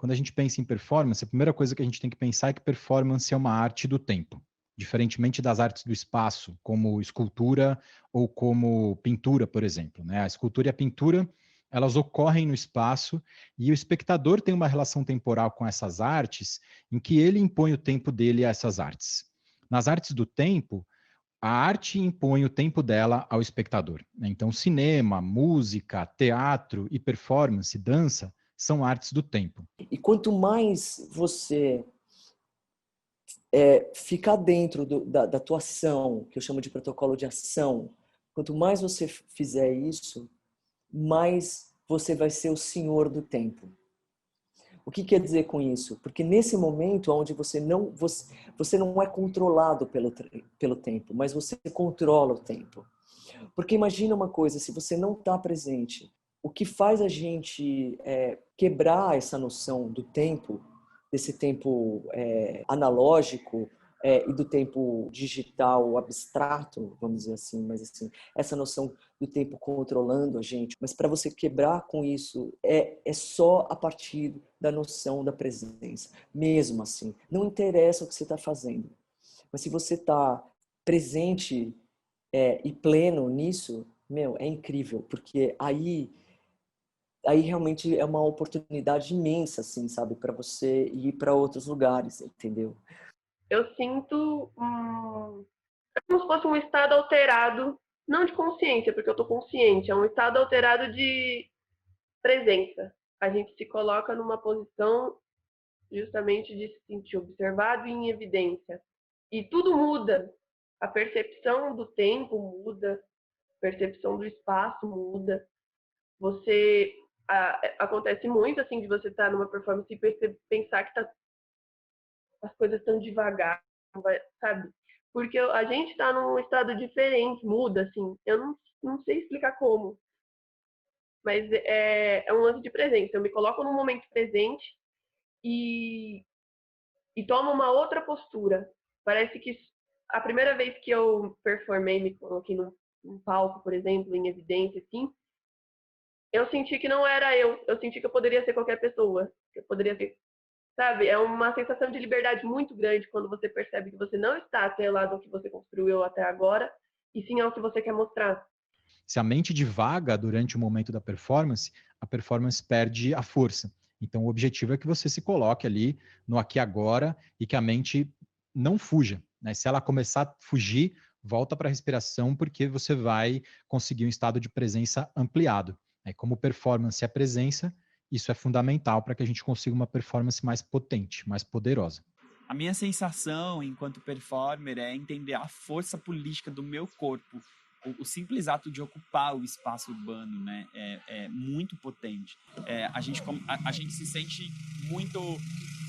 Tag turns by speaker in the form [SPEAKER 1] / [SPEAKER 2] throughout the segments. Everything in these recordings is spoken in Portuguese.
[SPEAKER 1] Quando a gente pensa em performance, a primeira coisa que a gente tem que pensar é que performance é uma arte do tempo, diferentemente das artes do espaço, como escultura ou como pintura, por exemplo, né? A escultura e a pintura, elas ocorrem no espaço e o espectador tem uma relação temporal com essas artes em que ele impõe o tempo dele a essas artes. Nas artes do tempo, a arte impõe o tempo dela ao espectador, né? Então, cinema, música, teatro e performance, dança, são artes do tempo.
[SPEAKER 2] E quanto mais você ficar dentro da tua ação, que eu chamo de protocolo de ação, quanto mais você fizer isso, mais você vai ser o senhor do tempo. O que quer dizer com isso? Porque nesse momento onde você não é controlado pelo tempo, mas você controla o tempo. Porque imagina uma coisa, se você não está presente, o que faz a gente quebrar essa noção do tempo, desse tempo analógico e do tempo digital abstrato, vamos dizer assim, mas assim, essa noção do tempo controlando a gente, mas para você quebrar com isso é só a partir da noção da presença, mesmo assim, não interessa o que você está fazendo, mas se você está presente e pleno nisso, meu, é incrível, porque aí realmente é uma oportunidade imensa, assim, sabe, para você ir para outros lugares, entendeu?
[SPEAKER 3] Eu sinto como se fosse um estado alterado, não de consciência, porque eu estou consciente, é um estado alterado de presença. A gente se coloca numa posição justamente de se sentir observado e em evidência. E tudo muda. A percepção do tempo muda, a percepção do espaço muda. Você acontece muito assim de você estar numa performance e pensar que as coisas estão devagar, sabe? Porque a gente está num estado diferente, muda assim. Eu não sei explicar como, mas é um lance de presença. Eu me coloco no momento presente e tomo uma outra postura. Parece que a primeira vez que eu performei, me coloquei num palco, por exemplo, em evidência, assim, eu senti que não era eu. Eu senti que eu poderia ser qualquer pessoa. Que eu poderia ser, sabe? É uma sensação de liberdade muito grande quando você percebe que você não está atrelado ao que você construiu até agora, e sim ao que você quer mostrar.
[SPEAKER 1] Se a mente divaga durante o momento da performance, a performance perde a força. Então, o objetivo é que você se coloque ali no aqui e agora e que a mente não fuja, né? Se ela começar a fugir, volta para a respiração, porque você vai conseguir um estado de presença ampliado. Como performance é presença, isso é fundamental para que a gente consiga uma performance mais potente, mais poderosa.
[SPEAKER 4] A minha sensação enquanto performer é entender a força política do meu corpo. O simples ato de ocupar o espaço urbano, né, é muito potente. A gente se sente muito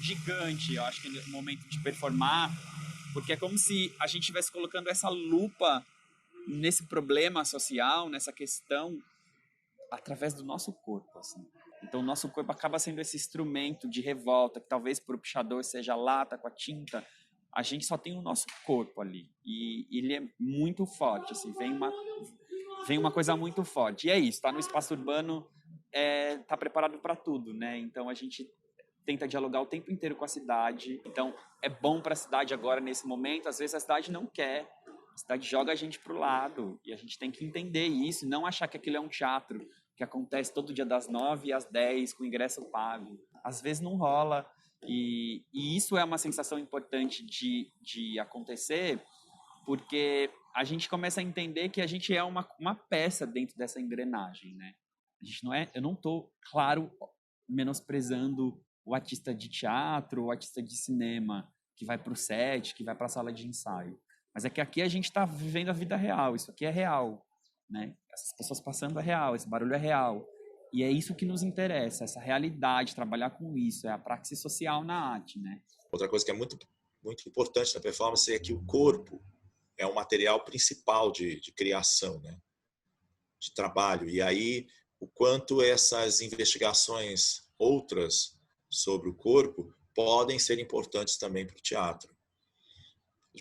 [SPEAKER 4] gigante, eu acho que no momento de performar, porque é como se a gente estivesse colocando essa lupa nesse problema social, nessa questão, através do nosso corpo, assim. Então, o nosso corpo acaba sendo esse instrumento de revolta, que talvez para o pichador seja a lata com a tinta. A gente só tem o nosso corpo ali. E ele é muito forte, assim, vem uma coisa muito forte. E é isso, tá no espaço urbano, tá preparado para tudo, né? Então, a gente tenta dialogar o tempo inteiro com a cidade. Então, é bom para a cidade agora, nesse momento. Às vezes, a cidade não quer. A cidade joga a gente pro lado. E a gente tem que entender isso, não achar que aquilo é um teatro que acontece todo dia das 9 às 10 com ingresso pago. Às vezes não rola, e isso é uma sensação importante de acontecer, porque a gente começa a entender que a gente é uma peça dentro dessa engrenagem, né? A gente não é, eu não estou, claro, menosprezando o artista de teatro, o artista de cinema, que vai para o set, que vai para a sala de ensaio. Mas é que aqui a gente está vivendo a vida real, isso aqui é real, né? Essas pessoas passando é real, esse barulho é real. E é isso que nos interessa, essa realidade, trabalhar com isso, é a praxis social na arte, né?
[SPEAKER 5] Outra coisa que é muito, muito importante na performance é que o corpo é o material principal de criação, né? De trabalho. E aí, o quanto essas investigações outras sobre o corpo podem ser importantes também para o teatro.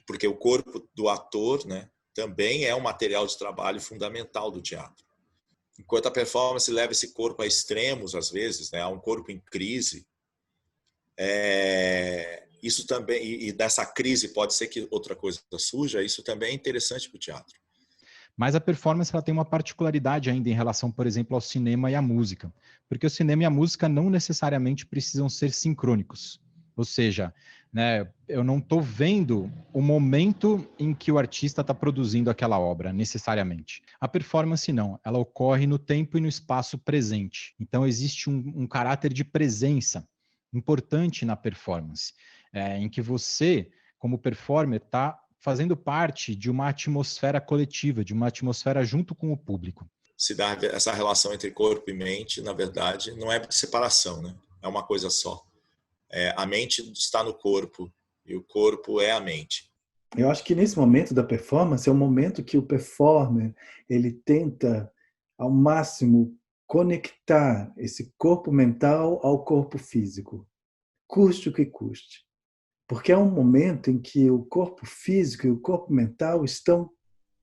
[SPEAKER 5] Porque o corpo do ator, né, também é um material de trabalho fundamental do teatro. Enquanto a performance leva esse corpo a extremos, às vezes, né, a um corpo em crise, Isso também, e dessa crise pode ser que outra coisa surja, isso também é interessante para o teatro.
[SPEAKER 1] Mas a performance ela tem uma particularidade ainda em relação, por exemplo, ao cinema e à música. Porque o cinema e a música não necessariamente precisam ser sincrônicos. Ou seja, né, eu não estou vendo o momento em que o artista está produzindo aquela obra, necessariamente. A performance não, ela ocorre no tempo e no espaço presente. Então existe um caráter de presença importante na performance, em que você, como performer, está fazendo parte de uma atmosfera coletiva, de uma atmosfera junto com o público.
[SPEAKER 5] Se dá essa relação entre corpo e mente, na verdade, não é de separação, né? É uma coisa só. A mente está no corpo e o corpo é a mente.
[SPEAKER 6] Eu acho que nesse momento da performance é o momento que o performer ele tenta ao máximo conectar esse corpo mental ao corpo físico, custe o que custe. Porque é um momento em que o corpo físico e o corpo mental estão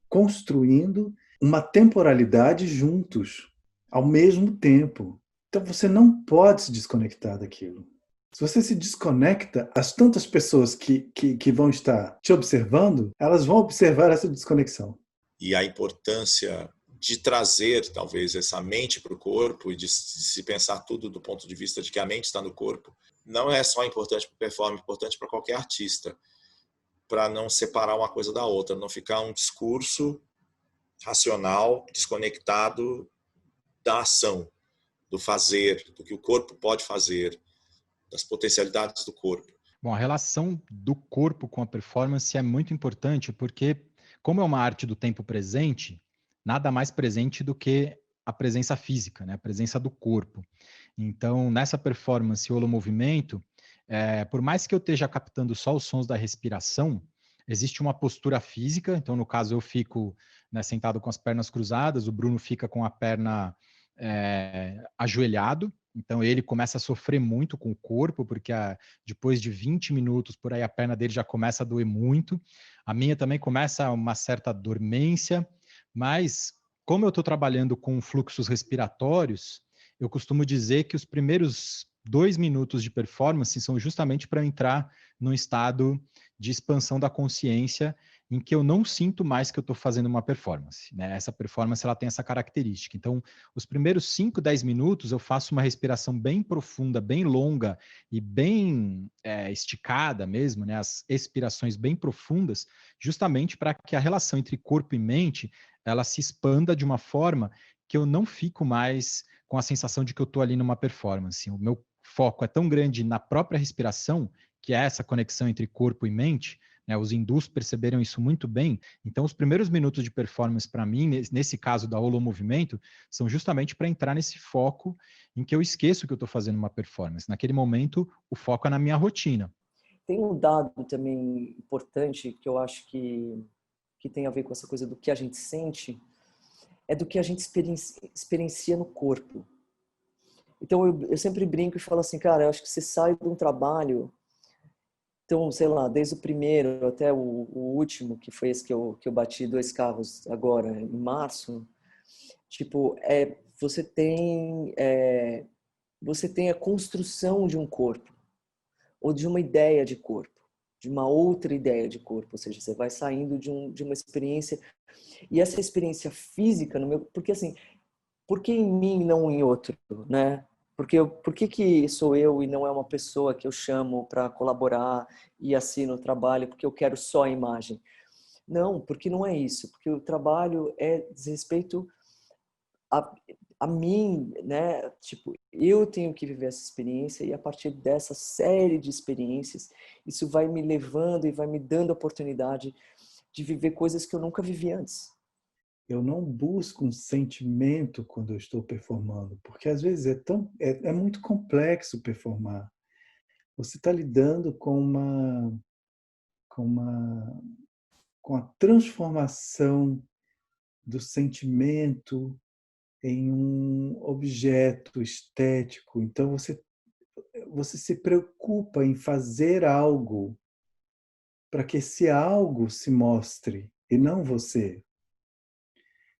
[SPEAKER 6] construindo uma temporalidade juntos, ao mesmo tempo. Então você não pode se desconectar daquilo. Se você se desconecta, as tantas pessoas que vão estar te observando, elas vão observar essa desconexão.
[SPEAKER 5] E a importância de trazer, talvez, essa mente para o corpo e de se pensar tudo do ponto de vista de que a mente está no corpo, não é só importante para o performer, é importante para qualquer artista, para não separar uma coisa da outra, não ficar um discurso racional, desconectado da ação, do fazer, do que o corpo pode fazer, das potencialidades do corpo.
[SPEAKER 1] Bom, a relação do corpo com a performance é muito importante porque, como é uma arte do tempo presente, nada mais presente do que a presença física, né? A presença do corpo. Então, nessa performance holomovimento, por mais que eu esteja captando só os sons da respiração, existe uma postura física. Então, no caso, eu fico, né, sentado com as pernas cruzadas, o Bruno fica com a perna ajoelhado. Então, ele começa a sofrer muito com o corpo, porque depois de 20 minutos, por aí, a perna dele já começa a doer muito. A minha também começa uma certa dormência, mas como eu estou trabalhando com fluxos respiratórios, eu costumo dizer que os primeiros 2 minutos de performance são justamente para entrar num estado de expansão da consciência em que eu não sinto mais que eu estou fazendo uma performance, né? Essa performance ela tem essa característica. Então, os primeiros 5, 10 minutos eu faço uma respiração bem profunda, bem longa e bem esticada mesmo, né? As expirações bem profundas, justamente para que a relação entre corpo e mente ela se expanda de uma forma que eu não fico mais com a sensação de que eu estou ali numa performance. O meu foco é tão grande na própria respiração, que é essa conexão entre corpo e mente, né? Os hindus perceberam isso muito bem. Então, os primeiros minutos de performance, para mim, nesse caso da holomovimento, são justamente para entrar nesse foco em que eu esqueço que eu estou fazendo uma performance. Naquele momento, o foco é na minha rotina.
[SPEAKER 2] Tem um dado também importante que eu acho que tem a ver com essa coisa do que a gente sente, é do que a gente experiencia no corpo. Então, eu sempre brinco e falo assim, cara, eu acho que você sai de um trabalho, então, sei lá, desde o primeiro até o último, que foi esse que eu bati 2 carros agora, em março, tipo, você tem a construção de um corpo, ou de uma ideia de corpo, de uma outra ideia de corpo, ou seja, você vai saindo de uma experiência, e essa experiência física, porque assim, por que em mim e não em outro, né? Por que sou eu e não é uma pessoa que eu chamo para colaborar e assino o trabalho porque eu quero só a imagem? Não, porque não é isso. Porque o trabalho diz respeito a mim, né? Tipo, eu tenho que viver essa experiência e a partir dessa série de experiências, isso vai me levando e vai me dando a oportunidade de viver coisas que eu nunca vivi antes.
[SPEAKER 6] Eu não busco um sentimento quando eu estou performando, porque às vezes é muito complexo performar. Você está lidando com a transformação do sentimento em um objeto estético. Então você se preocupa em fazer algo para que esse algo se mostre e não você.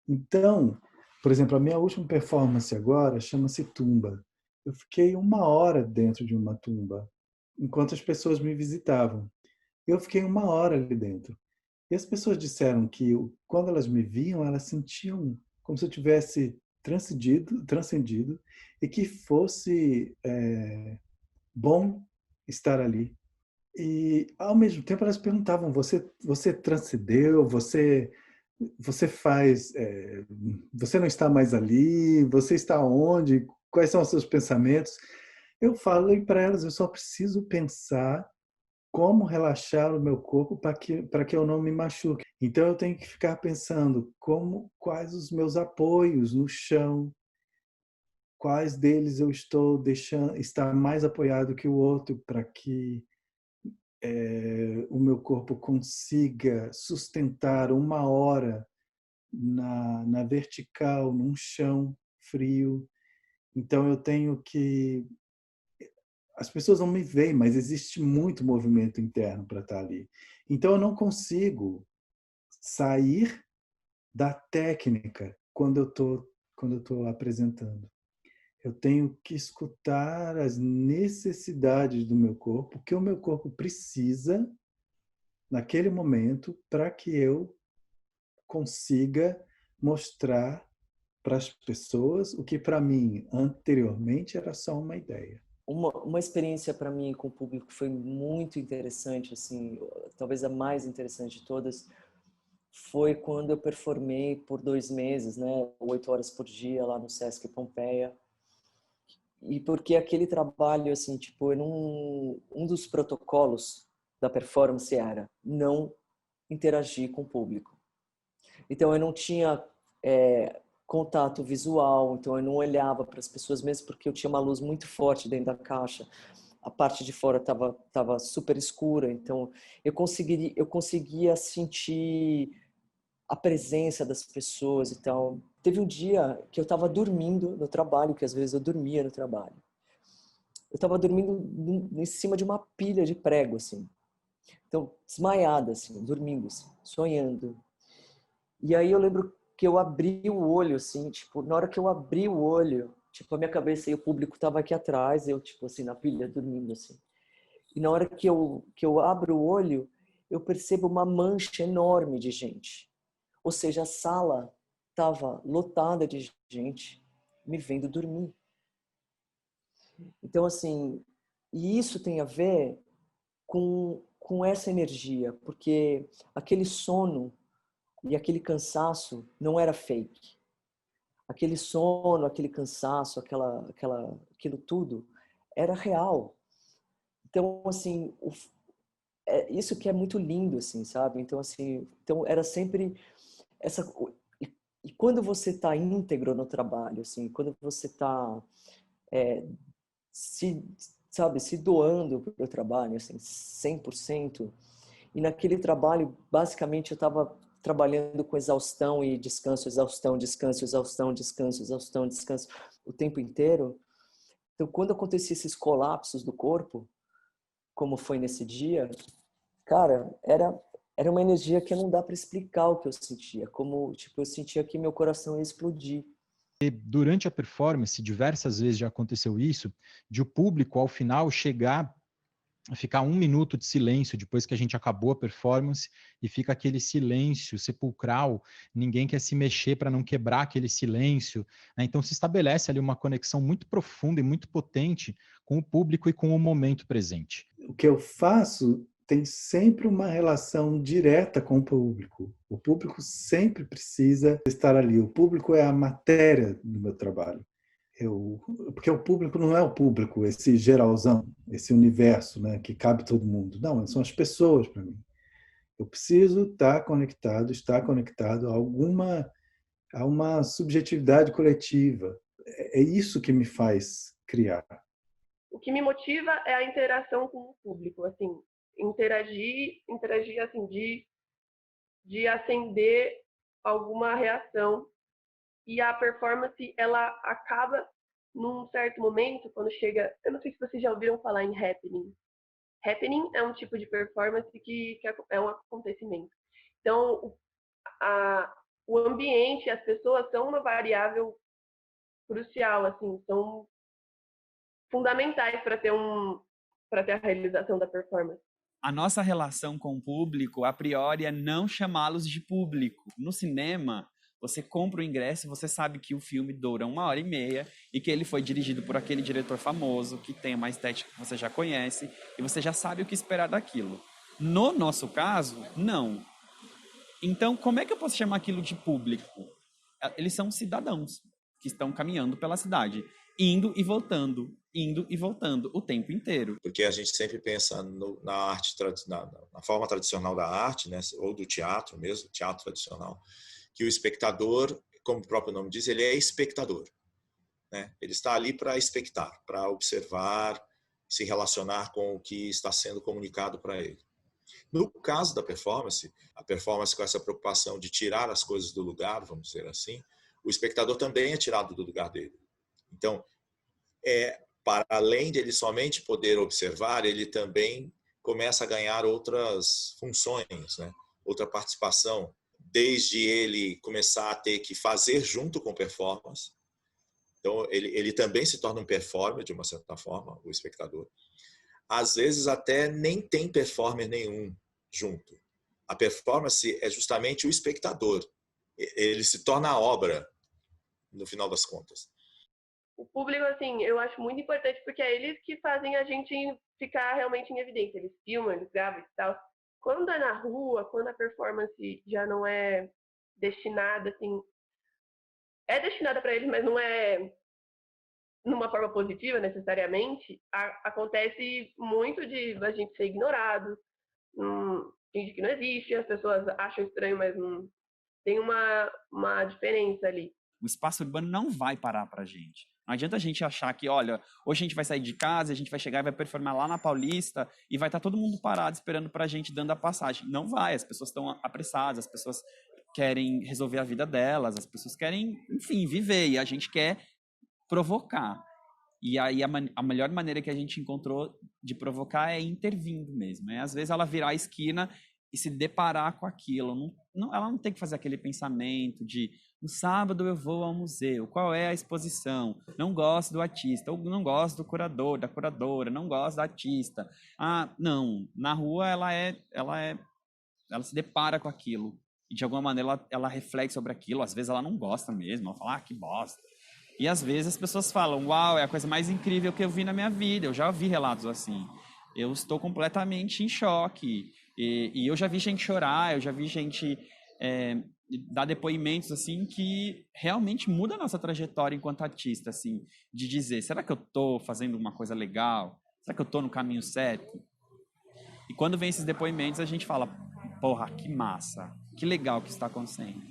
[SPEAKER 6] Então, por exemplo, a minha última performance agora chama-se Tumba. Eu fiquei 1 hora dentro de uma tumba. enquanto as pessoas me visitavam. Eu fiquei 1 hora ali dentro. E as pessoas disseram que quando elas me viam, elas sentiam como se eu tivesse transcendido e que fosse bom estar ali. E ao mesmo tempo elas perguntavam: você transcendeu? Você faz? Você não está mais ali? Você está onde? Quais são os seus pensamentos? Eu falei para elas: eu só preciso pensar como relaxar o meu corpo para que eu não me machuque. Então eu tenho que ficar pensando quais os meus apoios no chão, quais deles eu estou deixando estar mais apoiado que o outro para que o meu corpo consiga sustentar 1 hora na vertical, num chão frio. Então eu tenho que as pessoas não me veem, mas existe muito movimento interno para estar ali. Então eu não consigo sair da técnica quando eu tô apresentando. Eu tenho que escutar as necessidades do meu corpo, o que o meu corpo precisa naquele momento para que eu consiga mostrar para as pessoas o que para mim anteriormente era só uma ideia.
[SPEAKER 2] Uma experiência para mim com o público foi muito interessante, assim, talvez a mais interessante de todas, foi quando eu performei por 2 meses, né, 8 horas por dia lá no Sesc Pompeia. E porque aquele trabalho, assim, tipo, um dos protocolos da performance era não interagir com o público. Então eu não tinha contato visual, então eu não olhava para as pessoas mesmo porque eu tinha uma luz muito forte dentro da caixa. A parte de fora tava super escura, então eu conseguia sentir a presença das pessoas e tal. Teve um dia que eu estava dormindo no trabalho, que às vezes eu dormia no trabalho. Eu estava dormindo em cima de uma pilha de prego, assim. Então, desmaiada, assim, dormindo, assim, sonhando. E aí eu lembro que eu abri o olho, assim, tipo, na hora que eu abri o olho, tipo, a minha cabeça e o público estava aqui atrás, eu, tipo, assim, na pilha, dormindo, assim. E na hora que eu abro o olho, eu percebo uma mancha enorme de gente. Ou seja, a sala estava lotada de gente me vendo dormir. Então, assim, e isso tem a ver com essa energia, porque aquele sono e aquele cansaço não era fake. Aquele sono, aquele cansaço, aquilo tudo era real. Então, assim, isso que é muito lindo, assim, sabe? Então, assim, então era sempre essa. E quando você está íntegro no trabalho, assim, quando você está se, sabe, se doando para o trabalho, assim, 100%. E naquele trabalho, basicamente, eu estava trabalhando com exaustão e descanso, exaustão, descanso, exaustão, descanso, exaustão, descanso, o tempo inteiro. Então, quando acontecia esses colapsos do corpo, como foi nesse dia, cara, era uma energia que não dá para explicar o que eu sentia. Como, tipo, eu sentia que meu coração ia explodir.
[SPEAKER 1] Durante a performance, diversas vezes já aconteceu isso, de o público, ao final, chegar a ficar 1 minuto de silêncio depois que a gente acabou a performance e fica aquele silêncio sepulcral, ninguém quer se mexer para não quebrar aquele silêncio, né? Então se estabelece ali uma conexão muito profunda e muito potente com o público e com o momento presente.
[SPEAKER 6] O que eu faço tem sempre uma relação direta com o público. O público sempre precisa estar ali. O público é a matéria do meu trabalho. Porque o público não é o público, esse geralzão, esse universo, né, que cabe todo mundo. Não, são as pessoas para mim. Eu preciso estar conectado a uma subjetividade coletiva. É isso que me faz criar.
[SPEAKER 3] O que me motiva é a interação com o público, assim, interagir assim, de acender alguma reação. E a performance, ela acaba num certo momento, quando chega... Eu não sei se vocês já ouviram falar em happening. Happening é um tipo de performance que é um acontecimento. Então, o ambiente, as pessoas são uma variável crucial, assim, são fundamentais para ter para ter a realização da performance.
[SPEAKER 4] A nossa relação com o público, a priori, é não chamá-los de público. No cinema, você compra o ingresso e você sabe que o filme dura 1h30 e que ele foi dirigido por aquele diretor famoso, que tem uma estética que você já conhece, e você já sabe o que esperar daquilo. No nosso caso, não. Então, como é que eu posso chamar aquilo de público? Eles são cidadãos que estão caminhando pela cidade, indo e voltando o tempo inteiro.
[SPEAKER 5] Porque a gente sempre pensa na arte, na forma tradicional da arte, né, ou do teatro mesmo, teatro tradicional, que o espectador, como o próprio nome diz, ele é espectador, né? Ele está ali para expectar, para observar, se relacionar com o que está sendo comunicado para ele. No caso da performance, a performance com essa preocupação de tirar as coisas do lugar, vamos dizer assim, o espectador também é tirado do lugar dele. Então, para além de ele somente poder observar, ele também começa a ganhar outras funções, né? Outra participação, desde ele começar a ter que fazer junto com performance. Então, ele também se torna um performer, de uma certa forma, o espectador. Às vezes, até nem tem performer nenhum junto. A performance é justamente o espectador. Ele se torna a obra, no final das contas.
[SPEAKER 3] O público, assim, eu acho muito importante porque é eles que fazem a gente ficar realmente em evidência. Eles filmam, eles gravam e tal. Quando é na rua, quando a performance já não é destinada, assim... É destinada para eles, mas não é numa forma positiva, necessariamente. Acontece muito de a gente ser ignorado, fingir que não existe, as pessoas acham estranho, mas não... Tem uma diferença ali.
[SPEAKER 4] O espaço urbano não vai parar pra gente. Não adianta a gente achar que, olha, hoje a gente vai sair de casa, a gente vai chegar e vai performar lá na Paulista e vai estar todo mundo parado esperando pra gente, dando a passagem. Não vai, as pessoas estão apressadas, as pessoas querem resolver a vida delas, as pessoas querem, enfim, viver, e a gente quer provocar. E aí a melhor maneira que a gente encontrou de provocar é intervindo mesmo. Às vezes ela virar a esquina e se deparar com aquilo. Ela não tem que fazer aquele pensamento de no sábado eu vou ao museu, qual é a exposição? Não gosto do artista, ou não gosto do curador, da curadora, não gosto da artista. Não, na rua ela se depara com aquilo. E de alguma maneira ela reflete sobre aquilo, às vezes ela não gosta mesmo, ela fala, que bosta. E às vezes as pessoas falam, uau, é a coisa mais incrível que eu vi na minha vida. Eu já ouvi relatos assim. Eu estou completamente em choque. E eu já vi gente chorar, eu já vi gente dar depoimentos assim que realmente muda a nossa trajetória enquanto artista, assim, de dizer, será que eu estou fazendo uma coisa legal? Será que eu estou no caminho certo? E quando vem esses depoimentos, a gente fala, porra, que massa, que legal que está acontecendo.